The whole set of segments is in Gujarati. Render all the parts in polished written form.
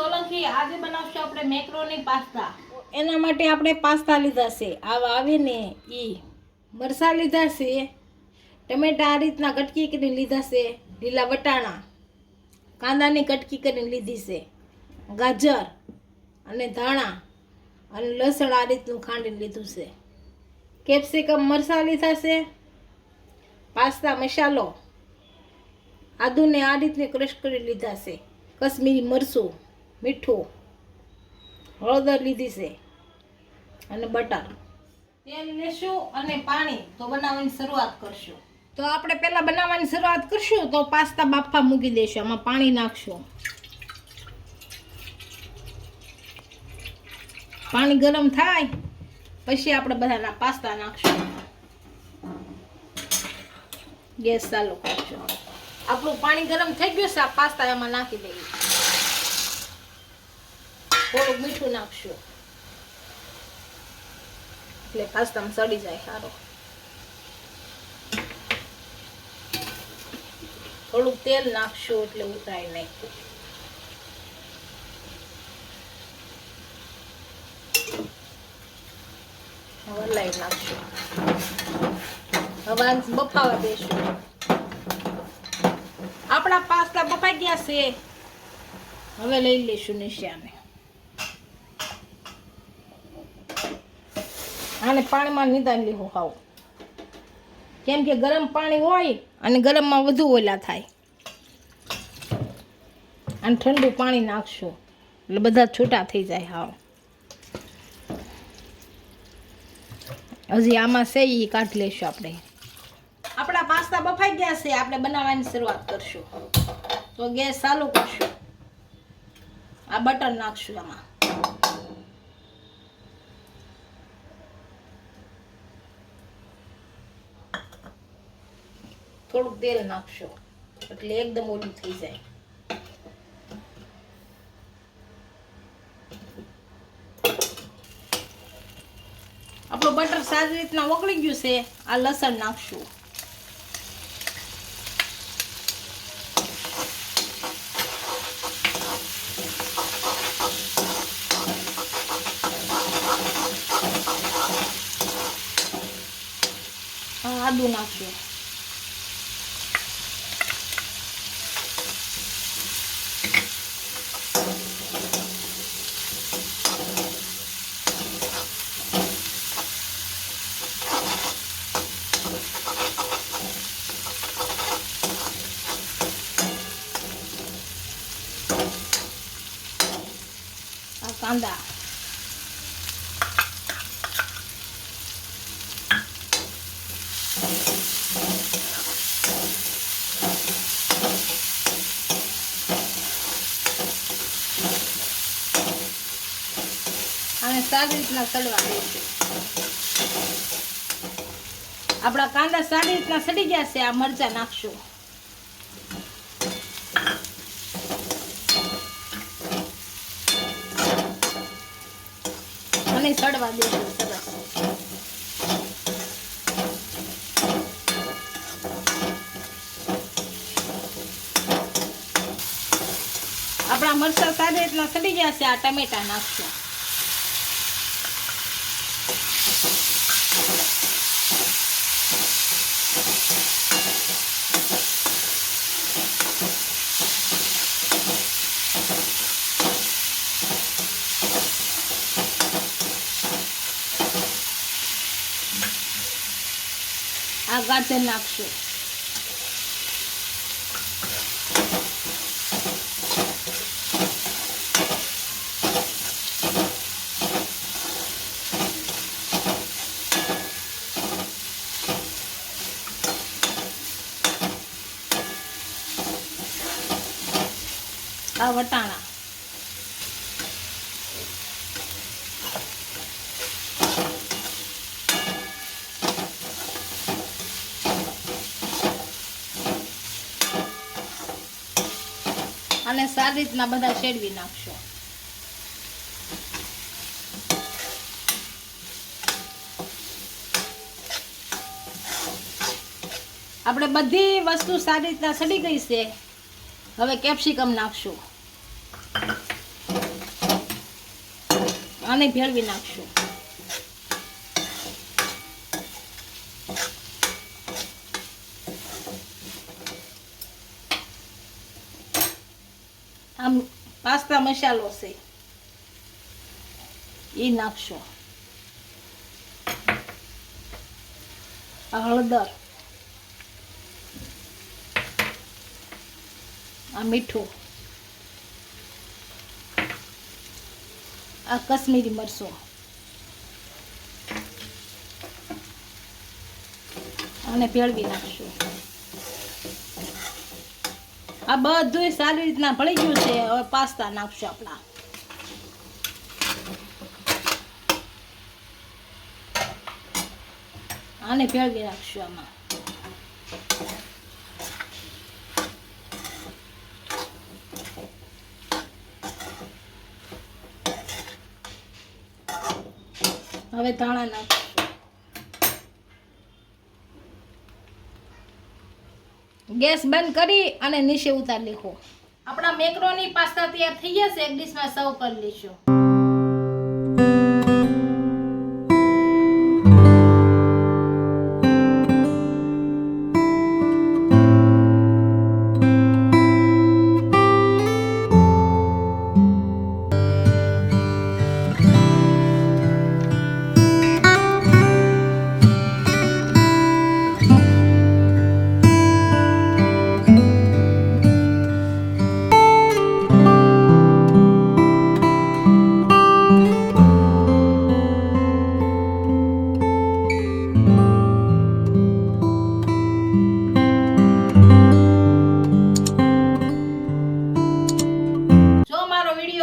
સોલંકી આજે બનાવશું આપણે મેક્રોની પાસ્તા. એના માટે આપણે પાસ્તા લીધા છે, આવા આવે ને ઈ મરચાં લીધા છે, ટમેટા આ રીતના કટકી કરીને લીધા છે, લીલા વટાણા, કાંદાની કટકી કરીને લીધી છે, ગાજર અને ધાણા અને લસણ આ રીતનું ખાંડીને લીધું છે, કેપ્સિકમ મરચાં લીધા છે, પાસ્તા મસાલો, આદુને આ રીતને ક્રશ કરી લીધા છે, કશ્મીરી મરચું, મીઠું, હળદર લીધી છે અને બટર. તેલ લેશું અને પાણી તો બનાવવાની શરૂઆત કરશું. તો આપણે પહેલાં બનાવવાની શરૂઆત કરશું તો પાસ્તા બાફવા મૂકી દઈશું. આમાં પાણી નાખશું. પાણી ગરમ થાય પછી આપણે બધાના પાસ્તા નાખશું. ગેસ ચાલુ કરશું. આપણું પાણી ગરમ થઈ ગયું છે, આ પાસ્તા એમાં નાખી દઈએ. થોડુંક મીઠું નાખશું એટલે પાસ્તામાં સડી જાય સારો. થોડુંક તેલ નાખશું એટલે ઉતરાય નહીં. હલાવી નાખશું. હવે બફાવા દેશું. આપણા પાસ્તા બફાઈ ગયા છે. હવે લઈ લઈશું નિશાને. આને પાણીમાં નિદાન લેવું ખાવ, કેમ કે ગરમ પાણી હોય અને ગરમમાં વધુ ઓલા થાય. અને ઠંડુ પાણી નાખશું એટલે બધા છૂટા થઈ જાય. હાવ હજી આમાં છે એ કાઢી લઈશું આપણે. આપણા પાસ્તા બફાઈ ગયા છે, આપણે બનાવવાની શરૂઆત કરશું. તો ગેસ ચાલુ કરશું. આ બટર નાખશું આમાં. થોડુંક તેલ નાખશું એટલે એકદમ ઓલું થઈ જાય. આપણું બટર સારી રીતના ઓગળી ગયું છે. આ લસણ નાખશું. આદુ નાખશું. કાંદા, અને સારી રીતના સડવા દઈશું. આપણા કાંદા સારી રીતના સડી ગયા છે. આ મરચાં નાખશું. અને સડવા દઈશું સરસ. આપણા મરચાં સારી રીતના સડી ગયા છે. આ ટમેટા નાખશું. આ ગાજર નાખશું. આ વટાણા, અને સારી રીતના બધા શેડવી નાખશો. આપણે બધી વસ્તુ સારી રીતના સડી ગઈ છે. હવે કેપ્સિકમ નાખશું. આને ભેળવી નાખશું. આમ પાસ્તા મસાલો છે એ નાખશો. હળદર, આ મીઠું, આ કશ્મીરી મરચું, આને ભેળવી નાખશું. આ બધું સારી રીતના ભળી ગયું છે. હવે પાસ્તા નાખશું આપણા. આને ભેળવી નાખશું આમાં. હવે ધાણા નાખશું. ગેસ બંધ કરી અને નીચે ઉતારી લેખો. આપણા મેક્રોની પાસ્તા તૈયાર થઈ જશે. એક ડીશમાં સર્વ કરી લઈશું.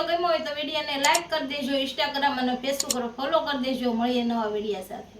ગમ્યો હોય તો વિડીયોને લાઈક કરી દેજો. ઇન્સ્ટાગ્રામ અને ફેસબુક પર ફોલો કરી દેજો. મળીએ નવા વિડીયો સાથે.